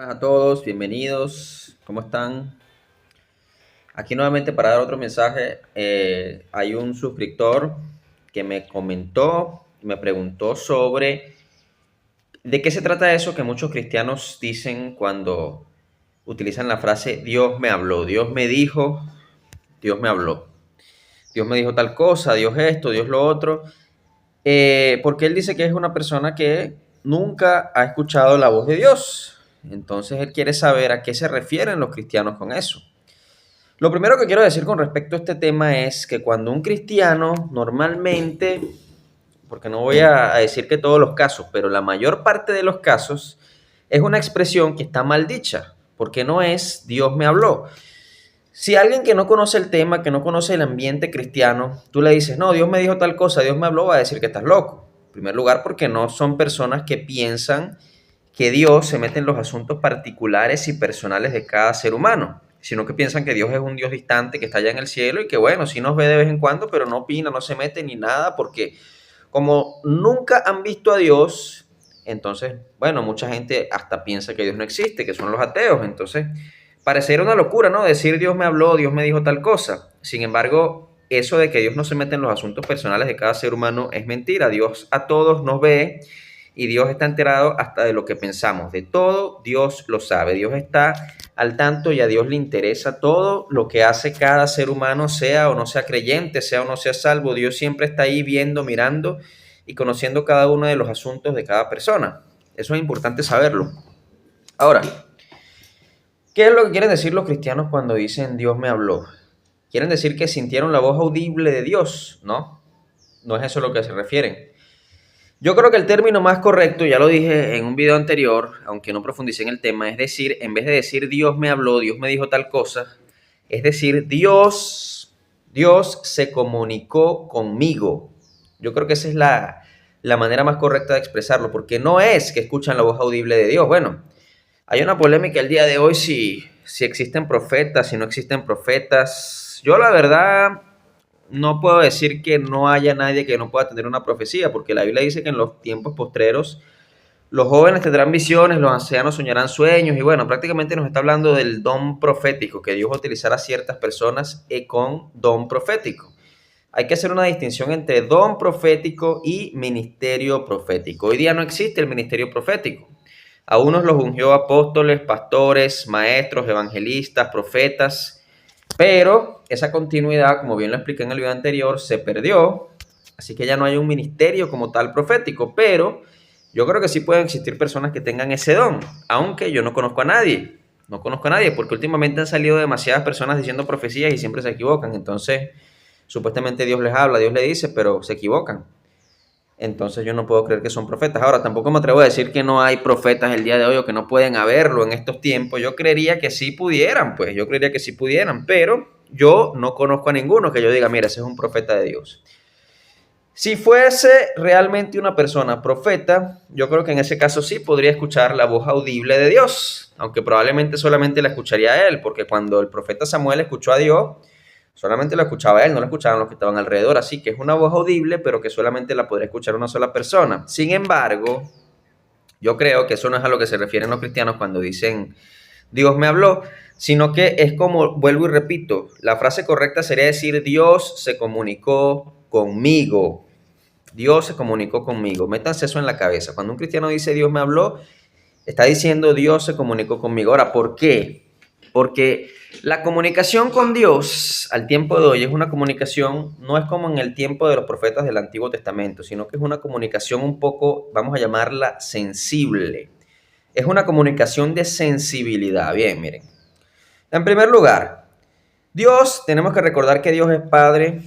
Hola a todos, bienvenidos, ¿cómo están? Aquí nuevamente para dar otro mensaje. Hay un suscriptor que me comentó, me preguntó sobre de qué se trata eso que muchos cristianos dicen cuando utilizan la frase Dios me habló, Dios me dijo, Dios me habló, Dios me dijo tal cosa, Dios esto, Dios lo otro. Porque él dice que es una persona que nunca ha escuchado la voz de Dios. Entonces él quiere saber a qué se refieren los cristianos con eso. Lo primero que quiero decir con respecto a este tema es que cuando un cristiano normalmente, porque no voy a decir que todos los casos, pero la mayor parte de los casos es una expresión que está mal dicha, porque no es Dios me habló. Si alguien que no conoce el tema, que no conoce el ambiente cristiano, tú le dices, no, Dios me dijo tal cosa, Dios me habló, va a decir que estás loco. En primer lugar, porque no son personas que piensan que Dios se mete en los asuntos particulares y personales de cada ser humano, sino que piensan que Dios es un Dios distante que está allá en el cielo y que bueno, sí nos ve de vez en cuando, pero no opina, no se mete ni nada, porque como nunca han visto a Dios, entonces, bueno, mucha gente hasta piensa que Dios no existe, que son los ateos. Entonces, pareciera una locura, ¿no? Decir Dios me habló, Dios me dijo tal cosa. Sin embargo, eso de que Dios no se mete en los asuntos personales de cada ser humano es mentira. Dios a todos nos ve y Dios está enterado hasta de lo que pensamos. De todo, Dios lo sabe. Dios está al tanto y a Dios le interesa todo lo que hace cada ser humano, sea o no sea creyente, sea o no sea salvo. Dios siempre está ahí viendo, mirando y conociendo cada uno de los asuntos de cada persona. Eso es importante saberlo. Ahora, ¿qué es lo que quieren decir los cristianos cuando dicen Dios me habló? Quieren decir que sintieron la voz audible de Dios, ¿no? No es eso a lo que se refieren. Yo creo que el término más correcto, ya lo dije en un video anterior, aunque no profundicé en el tema, es decir, en vez de decir Dios me habló, Dios me dijo tal cosa, es decir, Dios se comunicó conmigo. Yo creo que esa es la manera más correcta de expresarlo, porque no es que escuchan la voz audible de Dios. Bueno, hay una polémica el día de hoy si existen profetas, si no existen profetas. Yo la verdad no puedo decir que no haya nadie que no pueda tener una profecía, porque la Biblia dice que en los tiempos postreros los jóvenes tendrán visiones, los ancianos soñarán sueños, y bueno, prácticamente nos está hablando del don profético, que Dios utilizará a ciertas personas con don profético. Hay que hacer una distinción entre don profético y ministerio profético. Hoy día no existe el ministerio profético. A unos los ungió apóstoles, pastores, maestros, evangelistas, profetas, pero esa continuidad, como bien lo expliqué en el video anterior, se perdió, así que ya no hay un ministerio como tal profético, pero yo creo que sí pueden existir personas que tengan ese don, aunque yo no conozco a nadie, no conozco a nadie, porque últimamente han salido demasiadas personas diciendo profecías y siempre se equivocan. Entonces supuestamente Dios les habla, Dios les dice, pero se equivocan. Entonces yo no puedo creer que son profetas. Ahora, tampoco me atrevo a decir que no hay profetas el día de hoy o que no pueden haberlo en estos tiempos. Yo creería que sí pudieran, pues yo creería que sí pudieran, pero yo no conozco a ninguno que yo diga, mira, ese es un profeta de Dios. Si fuese realmente una persona profeta, yo creo que en ese caso sí podría escuchar la voz audible de Dios, aunque probablemente solamente la escucharía a él, porque cuando el profeta Samuel escuchó a Dios, solamente lo escuchaba él, no lo escuchaban los que estaban alrededor, así que es una voz audible, pero que solamente la podría escuchar una sola persona. Sin embargo, yo creo que eso no es a lo que se refieren los cristianos cuando dicen Dios me habló, sino que es como, vuelvo y repito, la frase correcta sería decir Dios se comunicó conmigo. Dios se comunicó conmigo. Métanse eso en la cabeza. Cuando un cristiano dice Dios me habló, está diciendo Dios se comunicó conmigo. Ahora, ¿por qué? Porque la comunicación con Dios al tiempo de hoy es una comunicación, no es como en el tiempo de los profetas del Antiguo Testamento, sino que es una comunicación un poco, vamos a llamarla sensible. Es una comunicación de sensibilidad. Bien, miren. En primer lugar, Dios, tenemos que recordar que Dios es Padre,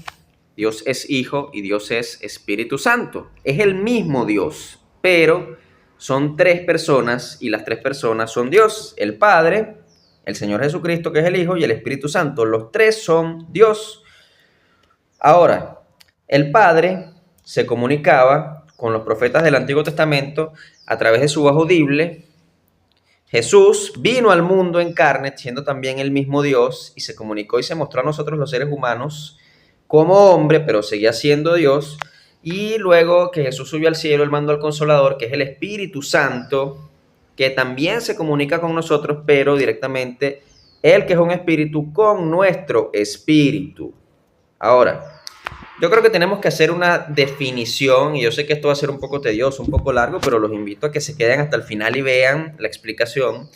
Dios es Hijo y Dios es Espíritu Santo. Es el mismo Dios, pero son tres personas y las tres personas son Dios, el Padre, el Señor Jesucristo, que es el Hijo, y el Espíritu Santo. Los tres son Dios. Ahora, el Padre se comunicaba con los profetas del Antiguo Testamento a través de su voz audible. Jesús vino al mundo en carne, siendo también el mismo Dios, y se comunicó y se mostró a nosotros los seres humanos como hombre, pero seguía siendo Dios. Y luego que Jesús subió al cielo, él mandó al Consolador, que es el Espíritu Santo, que también se comunica con nosotros, pero directamente Él, que es un espíritu, con nuestro espíritu. Ahora, yo creo que tenemos que hacer una definición, y yo sé que esto va a ser un poco tedioso, un poco largo, pero los invito a que se queden hasta el final y vean la explicación,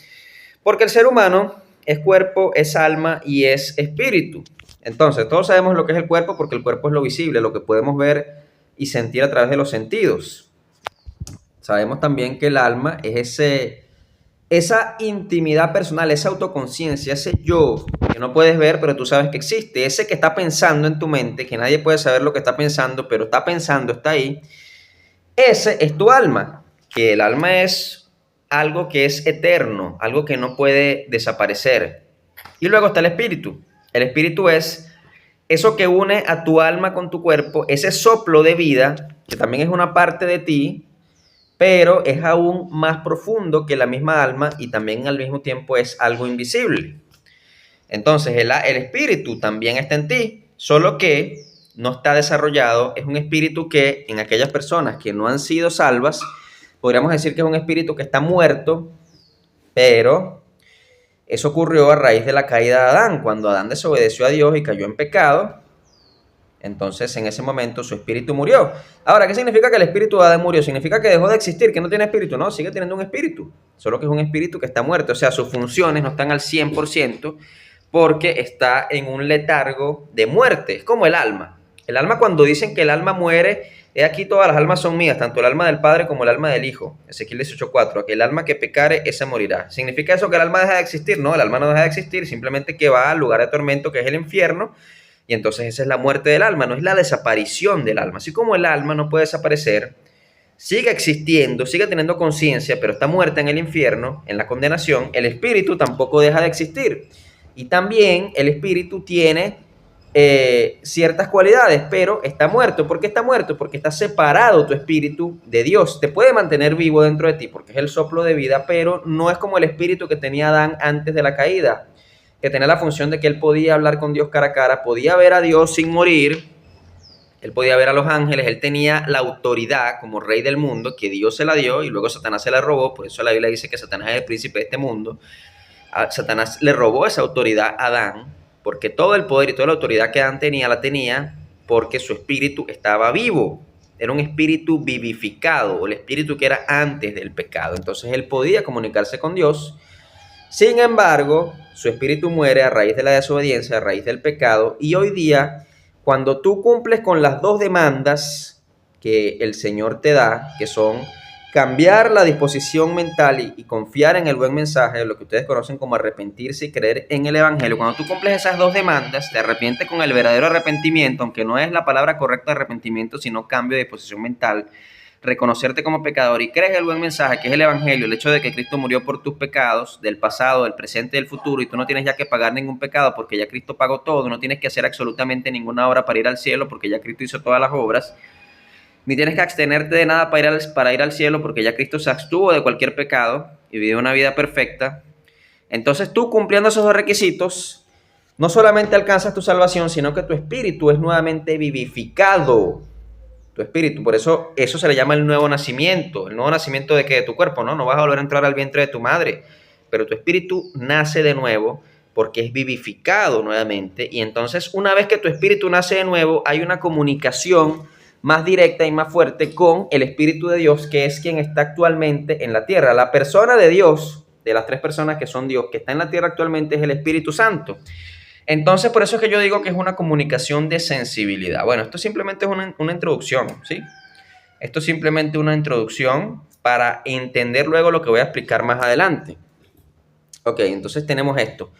porque el ser humano es cuerpo, es alma y es espíritu. Entonces, todos sabemos lo que es el cuerpo porque el cuerpo es lo visible, lo que podemos ver y sentir a través de los sentidos. Sabemos también que el alma es esa intimidad personal, esa autoconciencia, ese yo que no puedes ver, pero tú sabes que existe, ese que está pensando en tu mente, que nadie puede saber lo que está pensando, pero está pensando, está ahí. Ese es tu alma, que el alma es algo que es eterno, algo que no puede desaparecer. Y luego está el espíritu. El espíritu es eso que une a tu alma con tu cuerpo, ese soplo de vida, que también es una parte de ti, pero es aún más profundo que la misma alma y también al mismo tiempo es algo invisible. Entonces el espíritu también está en ti, solo que no está desarrollado, es un espíritu que en aquellas personas que no han sido salvas, podríamos decir que es un espíritu que está muerto, pero eso ocurrió a raíz de la caída de Adán, cuando Adán desobedeció a Dios y cayó en pecado. Entonces, en ese momento, su espíritu murió. Ahora, ¿qué significa que el espíritu de Adán murió? ¿Significa que dejó de existir, que no tiene espíritu? No, sigue teniendo un espíritu, solo que es un espíritu que está muerto. O sea, sus funciones no están al 100% porque está en un letargo de muerte. Es como el alma. El alma, cuando dicen que el alma muere, he aquí todas las almas son mías, tanto el alma del Padre como el alma del Hijo. Ezequiel 18:4. El alma que pecare, esa morirá. ¿Significa eso que el alma deja de existir? No, el alma no deja de existir, simplemente que va al lugar de tormento que es el infierno. Y entonces esa es la muerte del alma, no es la desaparición del alma. Así como el alma no puede desaparecer, sigue existiendo, sigue teniendo conciencia, pero está muerta en el infierno, en la condenación, el espíritu tampoco deja de existir. Y también el espíritu tiene ciertas cualidades, pero está muerto. ¿Por qué está muerto? Porque está separado tu espíritu de Dios. Te puede mantener vivo dentro de ti porque es el soplo de vida, pero no es como el espíritu que tenía Adán antes de la caída, que tenía la función de que él podía hablar con Dios cara a cara, podía ver a Dios sin morir, él podía ver a los ángeles, él tenía la autoridad como rey del mundo, que Dios se la dio y luego Satanás se la robó. Por eso la Biblia dice que Satanás es el príncipe de este mundo. A Satanás le robó esa autoridad a Adán, porque todo el poder y toda la autoridad que Adán tenía, la tenía porque su espíritu estaba vivo. Era un espíritu vivificado, o el espíritu que era antes del pecado. Entonces él podía comunicarse con Dios. Sin embargo, su espíritu muere a raíz de la desobediencia, a raíz del pecado. Y hoy día, cuando tú cumples con las dos demandas que el Señor te da, que son cambiar la disposición mental y confiar en el buen mensaje, lo que ustedes conocen como arrepentirse y creer en el Evangelio, cuando tú cumples esas dos demandas, te arrepientes con el verdadero arrepentimiento, aunque no es la palabra correcta de arrepentimiento, sino cambio de disposición mental, reconocerte como pecador y crees el buen mensaje, que es el Evangelio, el hecho de que Cristo murió por tus pecados, del pasado, del presente y del futuro, y tú no tienes ya que pagar ningún pecado porque ya Cristo pagó todo, no tienes que hacer absolutamente ninguna obra para ir al cielo porque ya Cristo hizo todas las obras, ni tienes que abstenerte de nada para ir al cielo porque ya Cristo se abstuvo de cualquier pecado y vivió una vida perfecta. Entonces tú, cumpliendo esos dos requisitos, no solamente alcanzas tu salvación, sino que tu espíritu es nuevamente vivificado. Tu espíritu, por eso se le llama el nuevo nacimiento. ¿El nuevo nacimiento de qué? De tu cuerpo, ¿no? No vas a volver a entrar al vientre de tu madre, pero tu espíritu nace de nuevo porque es vivificado nuevamente. Y entonces, una vez que tu espíritu nace de nuevo, hay una comunicación más directa y más fuerte con el Espíritu de Dios, que es quien está actualmente en la tierra. La persona de Dios, de las tres personas que son Dios, que está en la tierra actualmente, es el Espíritu Santo. Entonces, por eso es que yo digo que es una comunicación de sensibilidad. Bueno, esto simplemente es una introducción, ¿sí? Esto es simplemente una introducción para entender luego lo que voy a explicar más adelante. Ok, entonces tenemos esto.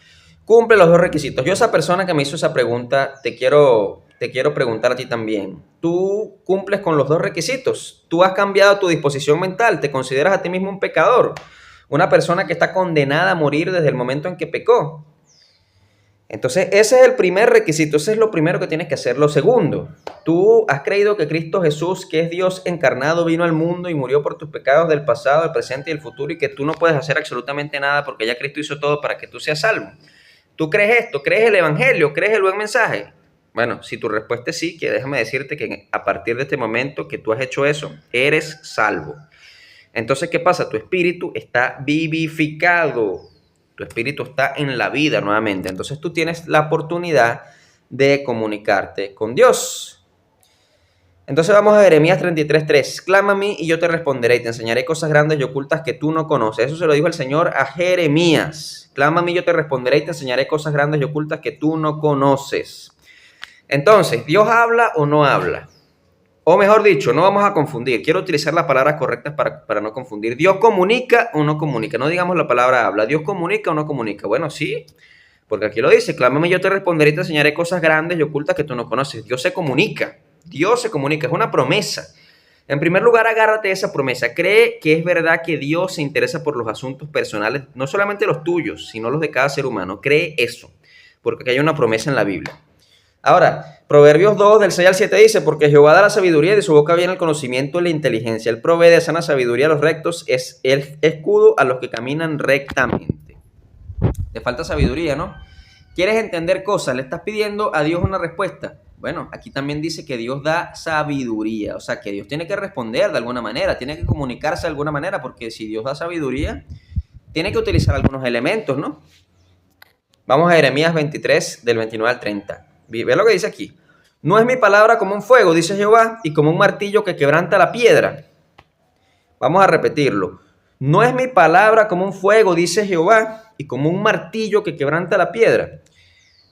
Cumple los dos requisitos. Yo, esa persona que me hizo esa pregunta, te quiero preguntar a ti también. ¿Tú cumples con los dos requisitos? ¿Tú has cambiado tu disposición mental? ¿Te consideras a ti mismo un pecador? Una persona que está condenada a morir desde el momento en que pecó. Entonces, ese es el primer requisito, ese es lo primero que tienes que hacer. Lo segundo, tú has creído que Cristo Jesús, que es Dios encarnado, vino al mundo y murió por tus pecados del pasado, del presente y del futuro, y que tú no puedes hacer absolutamente nada porque ya Cristo hizo todo para que tú seas salvo. ¿Tú crees esto? ¿Crees el Evangelio? ¿Crees el buen mensaje? Bueno, si tu respuesta es sí, que déjame decirte que a partir de este momento que tú has hecho eso, eres salvo. Entonces, ¿qué pasa? Tu espíritu está vivificado. Tu espíritu está en la vida nuevamente. Entonces tú tienes la oportunidad de comunicarte con Dios. Entonces vamos a Jeremías 33:3. Clama a mí y yo te responderé y te enseñaré cosas grandes y ocultas que tú no conoces. Eso se lo dijo el Señor a Jeremías. Clama a mí y yo te responderé y te enseñaré cosas grandes y ocultas que tú no conoces. Entonces, ¿Dios habla o no habla? O mejor dicho, no vamos a confundir. Quiero utilizar las palabras correctas para no confundir. ¿Dios comunica o no comunica? No digamos la palabra habla. ¿Dios comunica o no comunica? Bueno, sí, porque aquí lo dice. Clámame y yo te responderé y te enseñaré cosas grandes y ocultas que tú no conoces. Dios se comunica. Dios se comunica. Es una promesa. En primer lugar, agárrate a esa promesa. Cree que es verdad que Dios se interesa por los asuntos personales, no solamente los tuyos, sino los de cada ser humano. Cree eso, porque aquí hay una promesa en la Biblia. Ahora, Proverbios 2, del 6 al 7 dice, porque Jehová da la sabiduría y de su boca viene el conocimiento y la inteligencia. Él provee de sana sabiduría a los rectos, es el escudo a los que caminan rectamente. Te falta sabiduría, ¿no? ¿Quieres entender cosas? ¿Le estás pidiendo a Dios una respuesta? Bueno, aquí también dice que Dios da sabiduría, o sea, que Dios tiene que responder de alguna manera, tiene que comunicarse de alguna manera, porque si Dios da sabiduría, tiene que utilizar algunos elementos, ¿no? Vamos a Jeremías 23, del 29 al 30. Ve lo que dice aquí. No es mi palabra como un fuego, dice Jehová, y como un martillo que quebranta la piedra. Vamos a repetirlo. No es mi palabra como un fuego, dice Jehová, y como un martillo que quebranta la piedra.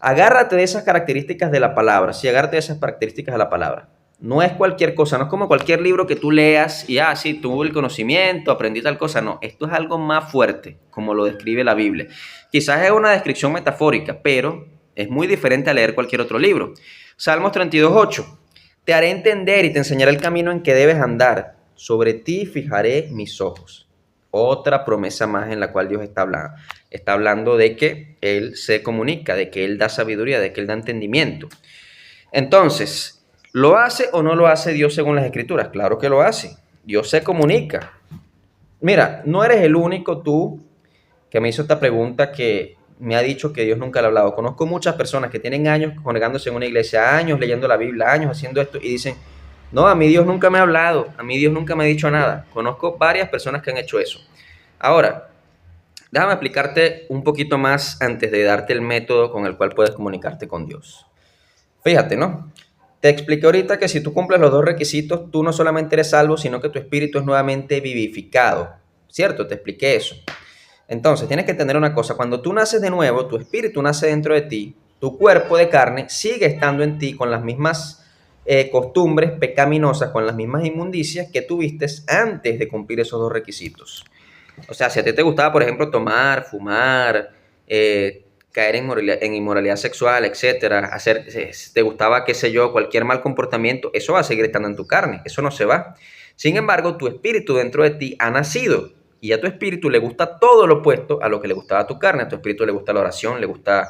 Agárrate de esas características de la palabra. Sí, agárrate de esas características de la palabra. No es cualquier cosa, no es como cualquier libro que tú leas y, sí, tuve el conocimiento, aprendí tal cosa. No, esto es algo más fuerte, como lo describe la Biblia. Quizás es una descripción metafórica, pero es muy diferente a leer cualquier otro libro. Salmos 32:8. Te haré entender y te enseñaré el camino en que debes andar. Sobre ti fijaré mis ojos. Otra promesa más en la cual Dios está hablando. Está hablando de que Él se comunica, de que Él da sabiduría, de que Él da entendimiento. Entonces, ¿lo hace o no lo hace Dios según las Escrituras? Claro que lo hace. Dios se comunica. Mira, no eres el único tú que me hizo esta pregunta que me ha dicho que Dios nunca le ha hablado. Conozco muchas personas que tienen años congregándose en una iglesia, años leyendo la Biblia, años haciendo esto y dicen, no, a mí Dios nunca me ha hablado, a mí Dios nunca me ha dicho nada. Conozco varias personas que han hecho eso. Ahora, déjame explicarte un poquito más antes de darte el método con el cual puedes comunicarte con Dios. Fíjate, ¿no? Te expliqué ahorita que si tú cumples los dos requisitos, tú no solamente eres salvo, sino que tu espíritu es nuevamente vivificado. ¿Cierto? Te expliqué eso. Entonces, tienes que entender una cosa. Cuando tú naces de nuevo, tu espíritu nace dentro de ti, tu cuerpo de carne sigue estando en ti con las mismas costumbres pecaminosas, con las mismas inmundicias que tuviste antes de cumplir esos dos requisitos. O sea, si a ti te gustaba, por ejemplo, tomar, fumar, caer en inmoralidad sexual, etcétera, te gustaba, qué sé yo, cualquier mal comportamiento, eso va a seguir estando en tu carne, eso no se va. Sin embargo, tu espíritu dentro de ti ha nacido y a tu espíritu le gusta todo lo opuesto a lo que le gustaba a tu carne. A tu espíritu le gusta la oración, le gusta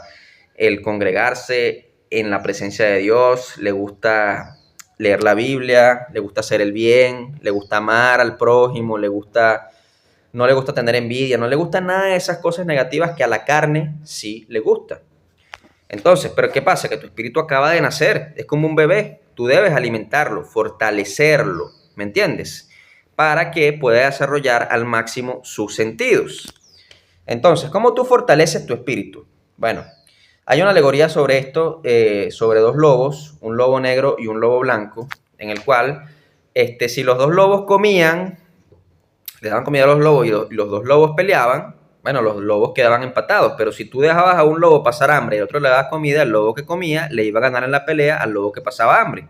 el congregarse en la presencia de Dios, le gusta leer la Biblia, le gusta hacer el bien, le gusta amar al prójimo, no le gusta tener envidia, no le gusta nada de esas cosas negativas que a la carne sí le gusta. Entonces, ¿pero qué pasa? Que tu espíritu acaba de nacer, es como un bebé, tú debes alimentarlo, fortalecerlo, ¿me entiendes? Para que pueda desarrollar al máximo sus sentidos. Entonces, ¿cómo tú fortaleces tu espíritu? Bueno, hay una alegoría sobre esto, sobre dos lobos, un lobo negro y un lobo blanco, en el cual, si los dos lobos comían, le daban comida a los lobos y los dos lobos peleaban, bueno, los lobos quedaban empatados, pero si tú dejabas a un lobo pasar hambre y al otro le dabas comida, el lobo que comía le iba a ganar en la pelea al lobo que pasaba hambre.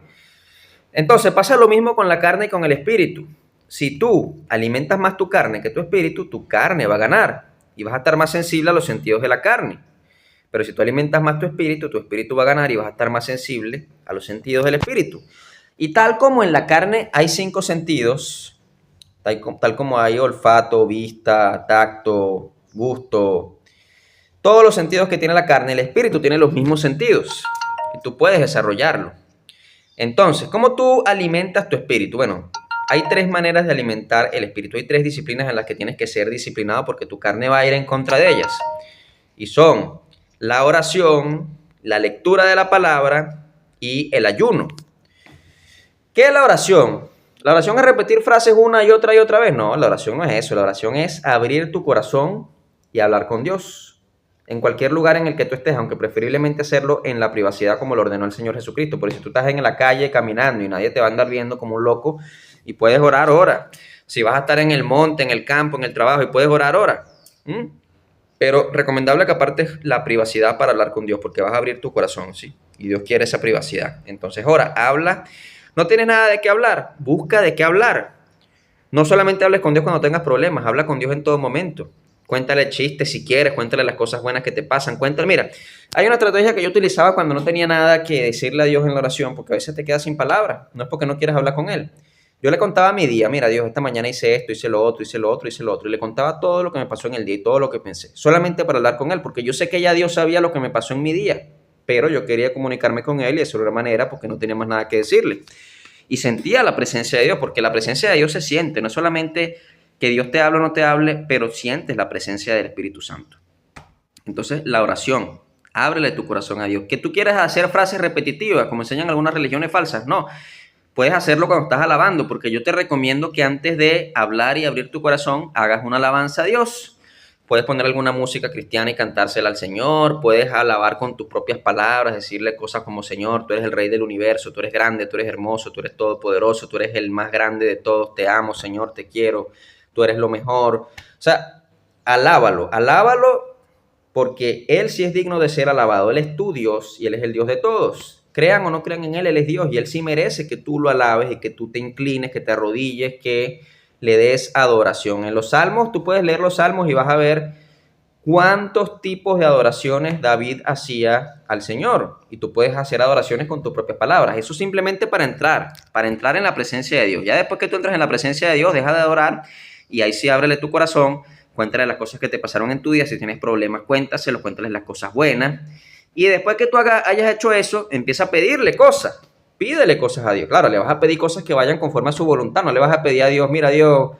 Entonces pasa lo mismo con la carne y con el espíritu. Si tú alimentas más tu carne que tu espíritu, tu carne va a ganar y vas a estar más sensible a los sentidos de la carne. Pero si tú alimentas más tu espíritu va a ganar y vas a estar más sensible a los sentidos del espíritu. Y tal como en la carne hay 5 sentidos, tal como hay olfato, vista, tacto, gusto, todos los sentidos que tiene la carne, el espíritu tiene los mismos sentidos y tú puedes desarrollarlo. Entonces, ¿cómo tú alimentas tu espíritu? Bueno, hay 3 maneras de alimentar el espíritu. Hay 3 disciplinas en las que tienes que ser disciplinado porque tu carne va a ir en contra de ellas. Y son la oración, la lectura de la palabra y el ayuno. ¿Qué es la oración? La oración es repetir frases una y otra vez. No, la oración no es eso. La oración es abrir tu corazón y hablar con Dios. En cualquier lugar en el que tú estés, aunque preferiblemente hacerlo en la privacidad como lo ordenó el Señor Jesucristo. Porque si tú estás en la calle caminando y nadie te va a andar viendo como un loco y puedes orar, ora. Si vas a estar en el monte, en el campo, en el trabajo y puedes orar, ora. Pero recomendable que apartes la privacidad para hablar con Dios, porque vas a abrir tu corazón, ¿sí? Y Dios quiere esa privacidad. Entonces, ora, habla. No tienes nada de qué hablar, busca de qué hablar. No solamente hables con Dios cuando tengas problemas, habla con Dios en todo momento. Cuéntale chistes si quieres, cuéntale las cosas buenas que te pasan. Cuéntale, mira, hay una estrategia que yo utilizaba cuando no tenía nada que decirle a Dios en la oración, porque a veces te quedas sin palabras, no es porque no quieras hablar con Él. Yo le contaba mi día, mira Dios, esta mañana hice esto, hice lo otro, hice lo otro, hice lo otro, y le contaba todo lo que me pasó en el día y todo lo que pensé, solamente para hablar con Él, porque yo sé que ya Dios sabía lo que me pasó en mi día, pero yo quería comunicarme con Él y de una manera porque no tenía más nada que decirle. Y sentía la presencia de Dios, porque la presencia de Dios se siente, no es solamente que Dios te hable o no te hable, pero sientes la presencia del Espíritu Santo. Entonces, la oración, ábrele tu corazón a Dios. Que tú quieras hacer frases repetitivas, como enseñan algunas religiones falsas, no. Puedes hacerlo cuando estás alabando, porque yo te recomiendo que antes de hablar y abrir tu corazón, hagas una alabanza a Dios. Puedes poner alguna música cristiana y cantársela al Señor. Puedes alabar con tus propias palabras, decirle cosas como: Señor, tú eres el Rey del universo, tú eres grande, tú eres hermoso, tú eres todopoderoso, tú eres el más grande de todos, te amo, Señor, te quiero, tú eres lo mejor. O sea, alábalo, alábalo, porque Él sí es digno de ser alabado. Él es tu Dios y Él es el Dios de todos. Crean o no crean en Él, Él es Dios y Él sí merece que tú lo alabes y que tú te inclines, que te arrodilles, que le des adoración. En los salmos, tú puedes leer los salmos y vas a ver cuántos tipos de adoraciones David hacía al Señor. Y tú puedes hacer adoraciones con tus propias palabras. Eso simplemente para entrar en la presencia de Dios. Ya después que tú entras en la presencia de Dios, deja de adorar y ahí sí ábrele tu corazón, cuéntale las cosas que te pasaron en tu día. Si tienes problemas, cuéntaselos, cuéntales las cosas buenas. Y después que tú hayas hecho eso, empieza a pedirle cosas. Pídele cosas a Dios. Claro, le vas a pedir cosas que vayan conforme a su voluntad. No le vas a pedir a Dios: mira Dios,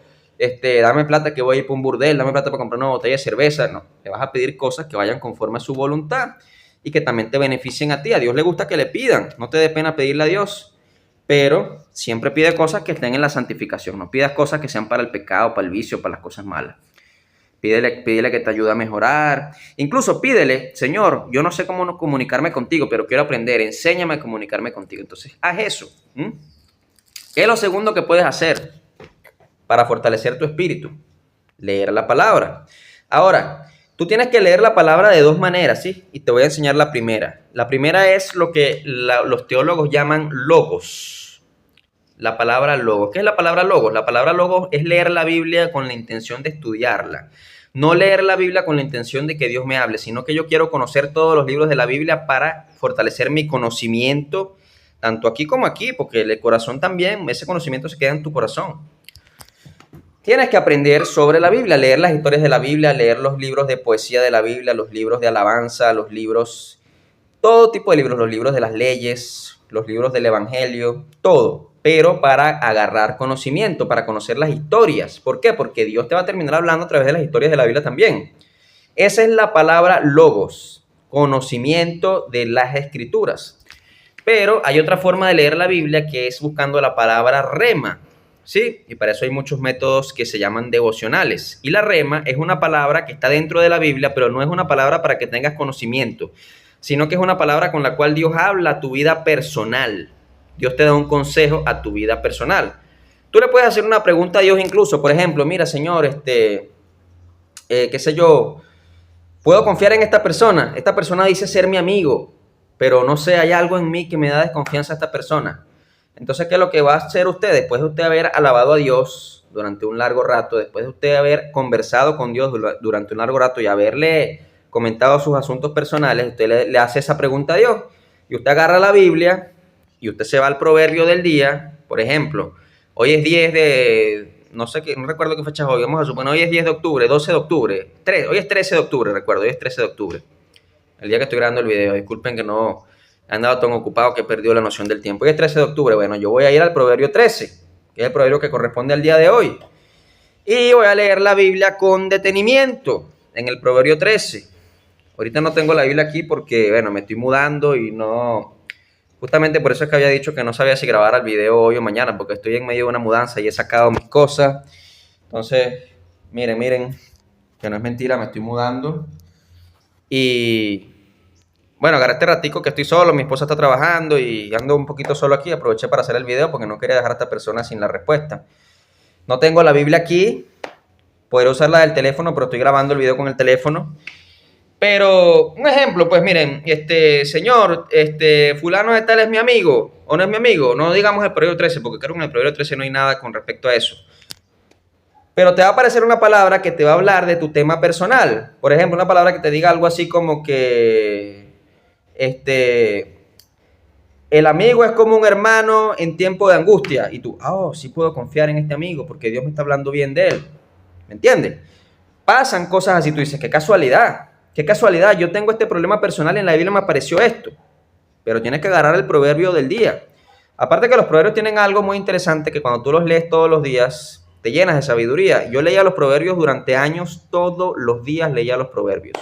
dame plata que voy a ir para un burdel, dame plata para comprar una botella de cerveza. No, le vas a pedir cosas que vayan conforme a su voluntad y que también te beneficien a ti. A Dios le gusta que le pidan. No te dé pena pedirle a Dios. Pero siempre pide cosas que estén en la santificación. No pidas cosas que sean para el pecado, para el vicio, para las cosas malas. Pídele que te ayude a mejorar. Incluso pídele: Señor, yo no sé cómo comunicarme contigo, pero quiero aprender. Enséñame a comunicarme contigo. Entonces, haz eso. ¿Qué es lo segundo que puedes hacer para fortalecer tu espíritu? Leer la palabra. Ahora, tú tienes que leer la palabra de dos maneras, ¿sí? Y te voy a enseñar la primera. La primera es lo que los teólogos llaman logos. La palabra logos. ¿Qué es la palabra logos? La palabra logos es leer la Biblia con la intención de estudiarla. No leer la Biblia con la intención de que Dios me hable, sino que yo quiero conocer todos los libros de la Biblia para fortalecer mi conocimiento, tanto aquí como aquí, porque el corazón también, ese conocimiento se queda en tu corazón. Tienes que aprender sobre la Biblia, leer las historias de la Biblia, leer los libros de poesía de la Biblia, los libros de alabanza, los libros, todo tipo de libros, los libros de las leyes, los libros del Evangelio, todo, pero para agarrar conocimiento, para conocer las historias. ¿Por qué? Porque Dios te va a terminar hablando a través de las historias de la Biblia también. Esa es la palabra logos, conocimiento de las Escrituras. Pero hay otra forma de leer la Biblia que es buscando la palabra rema, ¿sí? Y para eso hay muchos métodos que se llaman devocionales. Y la rema es una palabra que está dentro de la Biblia, pero no es una palabra para que tengas conocimiento, sino que es una palabra con la cual Dios habla a tu vida personal. Dios te da un consejo a tu vida personal. Tú le puedes hacer una pregunta a Dios incluso, por ejemplo: mira, Señor, qué sé yo, ¿puedo confiar en esta persona? Esta persona dice ser mi amigo, pero no sé, hay algo en mí que me da desconfianza a esta persona. Entonces, ¿qué es lo que va a hacer usted? Después de usted haber alabado a Dios durante un largo rato, después de usted haber conversado con Dios durante un largo rato y haberle comentado sus asuntos personales, usted le hace esa pregunta a Dios. Y usted agarra la Biblia y usted se va al proverbio del día. Por ejemplo, hoy es 10 de... no sé qué, no recuerdo qué fecha es hoy. Vamos a suponer, hoy es 10 de octubre, 12 de octubre. Hoy es 13 de octubre, recuerdo, hoy es 13 de octubre. El día que estoy grabando el video. Disculpen que no he andado tan ocupado que he perdido la noción del tiempo. Hoy es 13 de octubre. Bueno, yo voy a ir al proverbio 13, que es el proverbio que corresponde al día de hoy. Y voy a leer la Biblia con detenimiento en el proverbio 13. Ahorita no tengo la Biblia aquí porque, bueno, me estoy mudando y no Justamente por eso es que había dicho que no sabía si grabar el video hoy o mañana, porque estoy en medio de una mudanza y he sacado mis cosas. Entonces, miren, que no es mentira, me estoy mudando. Y bueno, agarré este ratico que estoy solo, mi esposa está trabajando y ando un poquito solo aquí. Aproveché para hacer el video porque no quería dejar a esta persona sin la respuesta. No tengo la Biblia aquí, podría usar la del teléfono, pero estoy grabando el video con el teléfono. Pero, un ejemplo, pues miren, señor, fulano de tal es mi amigo, o no es mi amigo, no digamos el Proverbio 13, porque creo que en el Proverbio 13 no hay nada con respecto a eso. Pero te va a aparecer una palabra que te va a hablar de tu tema personal. Por ejemplo, una palabra que te diga algo así como que, el amigo es como un hermano en tiempo de angustia. Y tú, sí puedo confiar en este amigo porque Dios me está hablando bien de él. ¿Me entiendes? Pasan cosas así, tú dices, qué casualidad, yo tengo este problema personal, en la Biblia me apareció esto, pero tienes que agarrar el proverbio del día. Aparte que los proverbios tienen algo muy interesante, que cuando tú los lees todos los días, te llenas de sabiduría. Yo leía los proverbios durante años, todos los días leía los proverbios.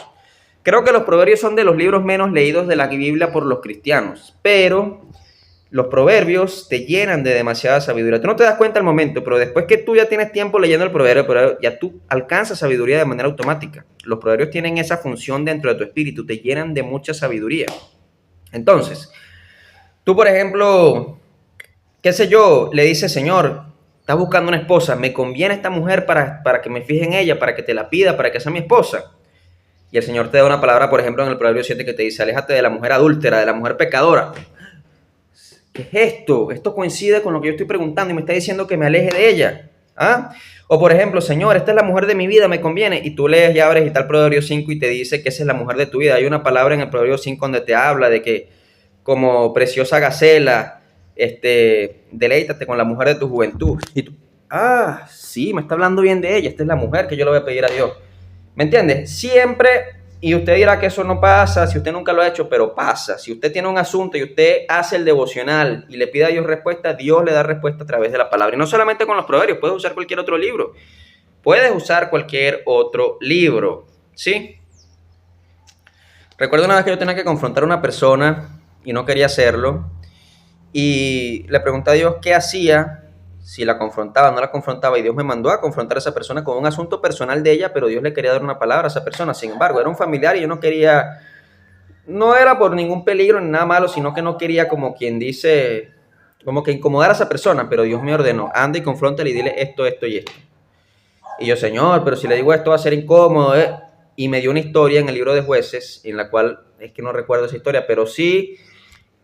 Creo que los proverbios son de los libros menos leídos de la Biblia por los cristianos, pero los proverbios te llenan de demasiada sabiduría. Tú no te das cuenta al momento, pero después que tú ya tienes tiempo leyendo el proverbio, ya tú alcanzas sabiduría de manera automática. Los proverbios tienen esa función dentro de tu espíritu, te llenan de mucha sabiduría. Entonces, tú, por ejemplo, qué sé yo, le dices, Señor, estás buscando una esposa, me conviene esta mujer para que me fije en ella, para que te la pida, para que sea mi esposa. Y el Señor te da una palabra, por ejemplo, en el Proverbio 7 que te dice, aléjate de la mujer adúltera, de la mujer pecadora. ¿Qué es esto? Esto coincide con lo que yo estoy preguntando y me está diciendo que me aleje de ella. O por ejemplo, Señor, esta es la mujer de mi vida, me conviene. Y tú lees y abres y está el Proverbio 5 y te dice que esa es la mujer de tu vida. Hay una palabra en el Proverbio 5 donde te habla de que como preciosa gacela, deleítate con la mujer de tu juventud. Y tú, sí, me está hablando bien de ella. Esta es la mujer que yo le voy a pedir a Dios. ¿Me entiendes? Siempre, y usted dirá que eso no pasa, si usted nunca lo ha hecho, pero pasa. Si usted tiene un asunto y usted hace el devocional y le pide a Dios respuesta, Dios le da respuesta a través de la palabra. Y no solamente con los proverbios, puedes usar cualquier otro libro. ¿Sí? Recuerdo una vez que yo tenía que confrontar a una persona y no quería hacerlo. Y le pregunté a Dios qué hacía, si la confrontaba o no la confrontaba, y Dios me mandó a confrontar a esa persona con un asunto personal de ella, pero Dios le quería dar una palabra a esa persona. Sin embargo, era un familiar y yo no quería, no era por ningún peligro ni nada malo, sino que no quería, como quien dice, como que incomodar a esa persona, pero Dios me ordenó, anda y confróntale y dile esto, esto y esto. Y yo, Señor, pero si le digo esto va a ser incómodo, Y me dio una historia en el libro de Jueces, en la cual, es que no recuerdo esa historia, pero sí,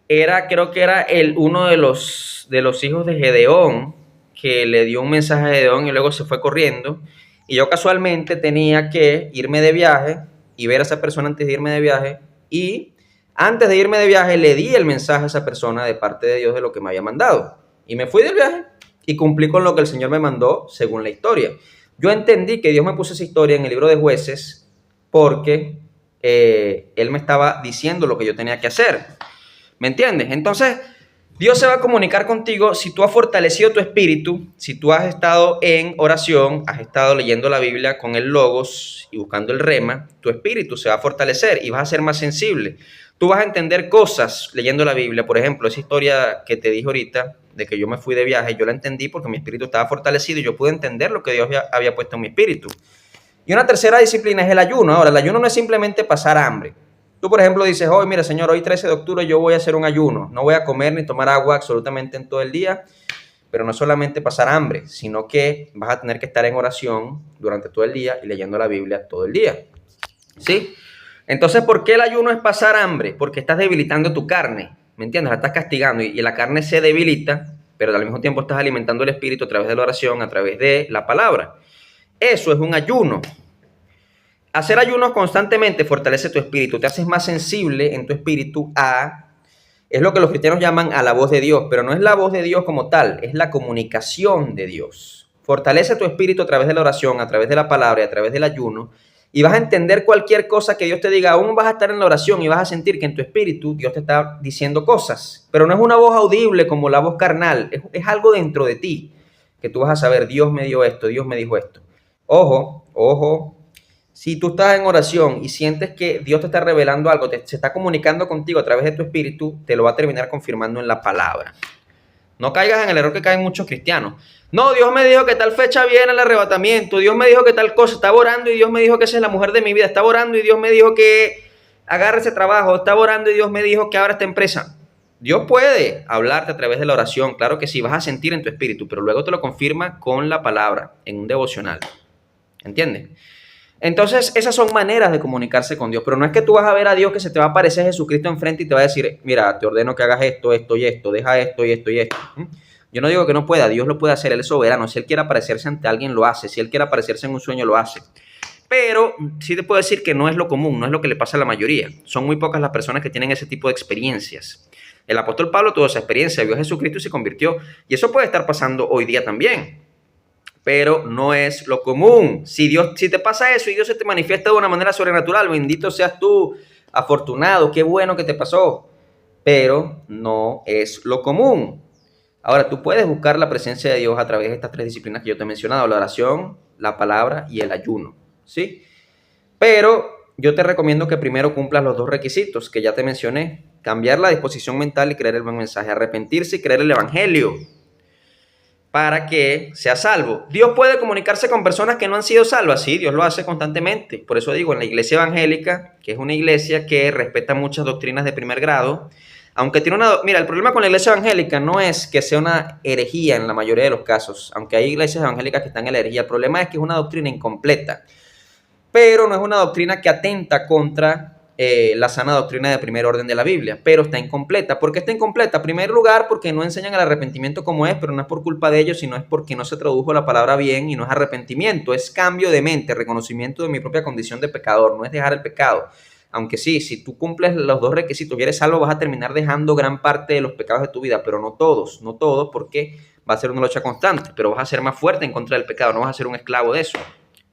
creo que era uno de los hijos de Gedeón, que le dio un mensaje a Gedeón y luego se fue corriendo. Y yo casualmente tenía que irme de viaje y ver a esa persona antes de irme de viaje. Y antes de irme de viaje le di el mensaje a esa persona de parte de Dios de lo que me había mandado. Y me fui del viaje y cumplí con lo que el Señor me mandó según la historia. Yo entendí que Dios me puso esa historia en el libro de Jueces porque Él me estaba diciendo lo que yo tenía que hacer. ¿Me entiendes? Entonces, Dios se va a comunicar contigo si tú has fortalecido tu espíritu, si tú has estado en oración, has estado leyendo la Biblia con el Logos y buscando el Rema, tu espíritu se va a fortalecer y vas a ser más sensible. Tú vas a entender cosas leyendo la Biblia. Por ejemplo, esa historia que te dije ahorita de que yo me fui de viaje, yo la entendí porque mi espíritu estaba fortalecido y yo pude entender lo que Dios había puesto en mi espíritu. Y una tercera disciplina es el ayuno. Ahora, el ayuno no es simplemente pasar hambre. Tú, por ejemplo, dices, mira, Señor, hoy 13 de octubre yo voy a hacer un ayuno. No voy a comer ni tomar agua absolutamente en todo el día, pero no solamente pasar hambre, sino que vas a tener que estar en oración durante todo el día y leyendo la Biblia todo el día. ¿Sí? Entonces, ¿por qué el ayuno es pasar hambre? Porque estás debilitando tu carne, ¿me entiendes? La estás castigando y la carne se debilita, pero al mismo tiempo estás alimentando el espíritu a través de la oración, a través de la palabra. Eso es un ayuno. Hacer ayunos constantemente fortalece tu espíritu, te haces más sensible en tu espíritu es lo que los cristianos llaman a la voz de Dios, pero no es la voz de Dios como tal, es la comunicación de Dios. Fortalece tu espíritu a través de la oración, a través de la palabra y a través del ayuno, y vas a entender cualquier cosa que Dios te diga. Aún vas a estar en la oración y vas a sentir que en tu espíritu Dios te está diciendo cosas, pero no es una voz audible como la voz carnal, es algo dentro de ti, que tú vas a saber, Dios me dio esto, Dios me dijo esto. Ojo, Si tú estás en oración y sientes que Dios te está revelando algo, se está comunicando contigo a través de tu espíritu, te lo va a terminar confirmando en la palabra. No caigas en el error que caen muchos cristianos. No, Dios me dijo que tal fecha viene el arrebatamiento. Dios me dijo que tal cosa. Estaba orando y Dios me dijo que esa es la mujer de mi vida. Estaba orando y Dios me dijo que agarre ese trabajo. Estaba orando y Dios me dijo que abra esta empresa. Dios puede hablarte a través de la oración. Claro que sí, vas a sentir en tu espíritu, pero luego te lo confirma con la palabra, en un devocional. ¿Entiendes? Entonces, esas son maneras de comunicarse con Dios, pero no es que tú vas a ver a Dios que se te va a aparecer Jesucristo enfrente y te va a decir, mira, te ordeno que hagas esto, esto y esto, deja esto y esto y esto. Yo no digo que no pueda, Dios lo puede hacer, Él es soberano. Si Él quiere aparecerse ante alguien, lo hace. Si Él quiere aparecerse en un sueño, lo hace. Pero sí te puedo decir que no es lo común, no es lo que le pasa a la mayoría. Son muy pocas las personas que tienen ese tipo de experiencias. El apóstol Pablo tuvo esa experiencia, vio a Jesucristo y se convirtió. Y eso puede estar pasando hoy día también, pero no es lo común. Si te pasa eso y Dios se te manifiesta de una manera sobrenatural, bendito seas tú, afortunado, qué bueno que te pasó, pero no es lo común. Ahora, tú puedes buscar la presencia de Dios a través de estas tres disciplinas que yo te he mencionado, la oración, la palabra y el ayuno, ¿sí? Pero yo te recomiendo que primero cumplas los dos requisitos que ya te mencioné: cambiar la disposición mental y creer el buen mensaje, arrepentirse y creer el evangelio, para que sea salvo. Dios puede comunicarse con personas que no han sido salvas, sí, Dios lo hace constantemente. Por eso digo, en la iglesia evangélica, que es una iglesia que respeta muchas doctrinas de primer grado, aunque tiene una... Mira, el problema con la iglesia evangélica no es que sea una herejía en la mayoría de los casos, aunque hay iglesias evangélicas que están en la herejía. El problema es que es una doctrina incompleta, pero no es una doctrina que atenta contra la sana doctrina de primer orden de la Biblia, pero está incompleta. ¿Por qué está incompleta? En primer lugar, porque no enseñan el arrepentimiento como es, pero no es por culpa de ellos, sino es porque no se tradujo la palabra bien, y no es arrepentimiento, es cambio de mente, reconocimiento de mi propia condición de pecador, no es dejar el pecado. Aunque sí, si tú cumples los dos requisitos y eres salvo, vas a terminar dejando gran parte de los pecados de tu vida, pero no todos, porque va a ser una lucha constante, pero vas a ser más fuerte en contra del pecado, no vas a ser un esclavo de eso.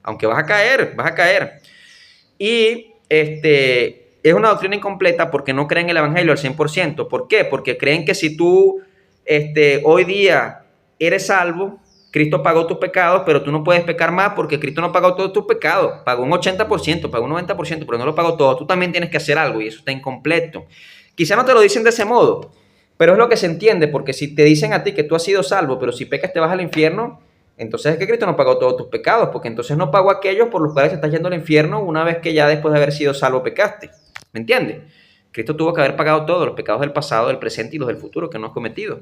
Aunque vas a caer. Y es una doctrina incompleta porque no creen el evangelio al 100%. ¿Por qué? Porque creen que si tú hoy día eres salvo, Cristo pagó tus pecados, pero tú no puedes pecar más porque Cristo no pagó todos tus pecados. Pagó un 80%, pagó un 90%, pero no lo pagó todo. Tú también tienes que hacer algo y eso está incompleto. Quizá no te lo dicen de ese modo, pero es lo que se entiende, porque si te dicen a ti que tú has sido salvo, pero si pecas te vas al infierno, entonces es que Cristo no pagó todos tus pecados, porque entonces no pagó aquellos por los cuales estás yendo al infierno una vez que ya después de haber sido salvo pecaste. ¿Me entiendes? Cristo tuvo que haber pagado todos los pecados del pasado, del presente y los del futuro que no has cometido,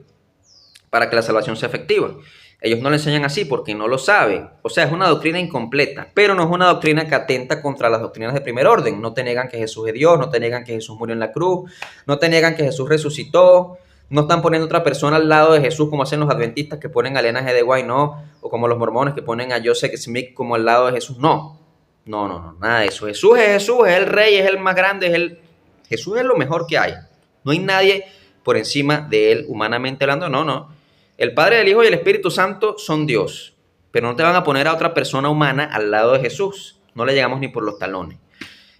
para que la salvación sea efectiva. Ellos no le enseñan así porque no lo saben. O sea, es una doctrina incompleta, pero no es una doctrina que atenta contra las doctrinas de primer orden. No te niegan que Jesús es Dios, no te niegan que Jesús murió en la cruz, no te niegan que Jesús resucitó. No están poniendo otra persona al lado de Jesús como hacen los adventistas que ponen a Elena G. de White, no, o como los mormones que ponen a Joseph Smith como al lado de Jesús. No, nada de eso. Jesús, es el rey, es el más grande, Jesús es lo mejor que hay. No hay nadie por encima de él humanamente hablando, no. El Padre, el Hijo y el Espíritu Santo son Dios, pero no te van a poner a otra persona humana al lado de Jesús. No le llegamos ni por los talones.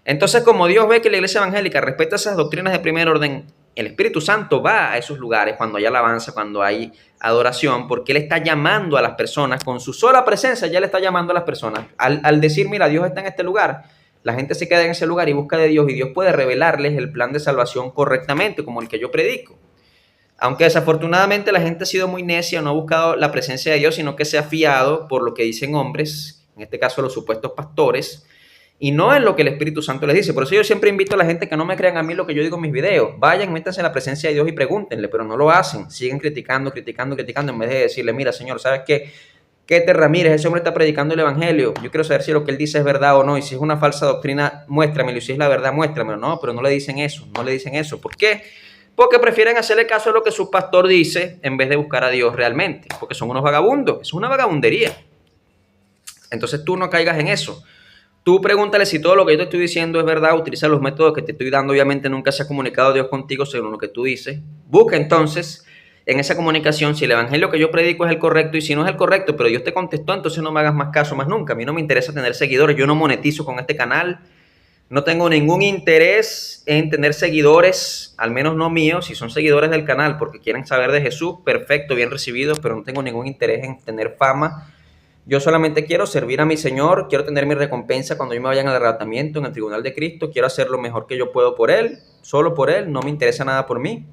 Entonces, como Dios ve que la iglesia evangélica respeta esas doctrinas de primer orden, el Espíritu Santo va a esos lugares cuando hay alabanza, cuando hay adoración, porque Él está llamando a las personas, con su sola presencia ya le está llamando a las personas. Al decir, mira, Dios está en este lugar, la gente se queda en ese lugar y busca de Dios, y Dios puede revelarles el plan de salvación correctamente, como el que yo predico. Aunque desafortunadamente la gente ha sido muy necia, no ha buscado la presencia de Dios, sino que se ha fiado por lo que dicen hombres, en este caso los supuestos pastores, y no en lo que el Espíritu Santo les dice. Por eso yo siempre invito a la gente que no me crean a mí lo que yo digo en mis videos. Vayan, métanse en la presencia de Dios y pregúntenle, pero no lo hacen. Siguen criticando, en vez de decirle, mira, Señor, ¿sabes qué? Keter Ramírez, ese hombre está predicando el evangelio. Yo quiero saber si lo que él dice es verdad o no. Y si es una falsa doctrina, muéstramelo. Y si es la verdad, muéstramelo. No, pero no le dicen eso. ¿Por qué? Porque prefieren hacerle caso a lo que su pastor dice en vez de buscar a Dios realmente. Porque son unos vagabundos. Es una vagabundería. Entonces tú no caigas en eso. Tú pregúntale si todo lo que yo te estoy diciendo es verdad, utiliza los métodos que te estoy dando. Obviamente nunca se ha comunicado Dios contigo según lo que tú dices. Busca entonces en esa comunicación si el evangelio que yo predico es el correcto, y si no es el correcto, pero Dios te contestó, entonces no me hagas más caso más nunca. A mí no me interesa tener seguidores, yo no monetizo con este canal. No tengo ningún interés en tener seguidores, al menos no míos. Si son seguidores del canal porque quieren saber de Jesús, perfecto, bien recibidos, pero no tengo ningún interés en tener fama Yo solamente quiero servir a mi Señor, quiero tener mi recompensa cuando yo me vaya al arrebatamiento en el tribunal de Cristo, quiero hacer lo mejor que yo puedo por Él, solo por Él, no me interesa nada por mí.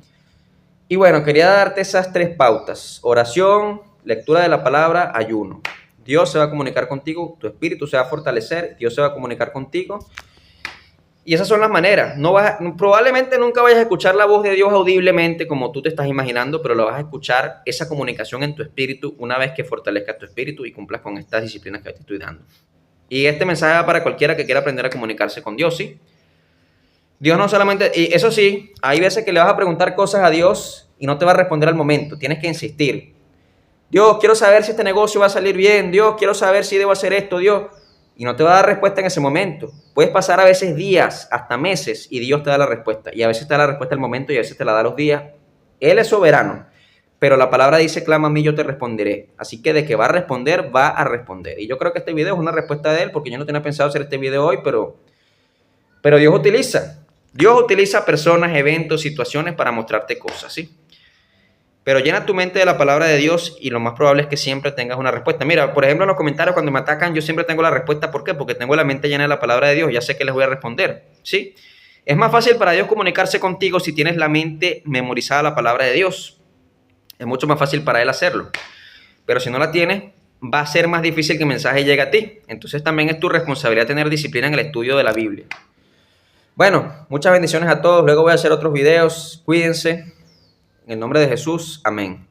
Y bueno, quería darte esas 3 pautas: oración, lectura de la palabra, ayuno. Dios se va a comunicar contigo, tu espíritu se va a fortalecer, Dios se va a comunicar contigo. Y esas son las maneras. Probablemente nunca vayas a escuchar la voz de Dios audiblemente como tú te estás imaginando, pero lo vas a escuchar, esa comunicación en tu espíritu, una vez que fortalezcas tu espíritu y cumplas con estas disciplinas que te estoy dando. Y este mensaje va para cualquiera que quiera aprender a comunicarse con Dios, ¿sí? Dios no solamente, y eso sí, hay veces que le vas a preguntar cosas a Dios y no te va a responder al momento, tienes que insistir. Dios, quiero saber si este negocio va a salir bien, Dios, quiero saber si debo hacer esto, Dios. Y no te va a dar respuesta en ese momento. Puedes pasar a veces días, hasta meses, y Dios te da la respuesta. Y a veces te da la respuesta al momento y a veces te la da a los días. Él es soberano, pero la palabra dice, clama a mí, yo te responderé. Así que de que va a responder, va a responder. Y yo creo que este video es una respuesta de él, porque yo no tenía pensado hacer este video hoy, pero Dios utiliza personas, eventos, situaciones para mostrarte cosas, ¿sí? Pero llena tu mente de la palabra de Dios y lo más probable es que siempre tengas una respuesta. Mira, por ejemplo, en los comentarios cuando me atacan, yo siempre tengo la respuesta. ¿Por qué? Porque tengo la mente llena de la palabra de Dios. Ya sé que les voy a responder, ¿sí? Es más fácil para Dios comunicarse contigo si tienes la mente memorizada la palabra de Dios. Es mucho más fácil para Él hacerlo. Pero si no la tienes, va a ser más difícil que el mensaje llegue a ti. Entonces también es tu responsabilidad tener disciplina en el estudio de la Biblia. Bueno, muchas bendiciones a todos. Luego voy a hacer otros videos. Cuídense. En el nombre de Jesús. Amén.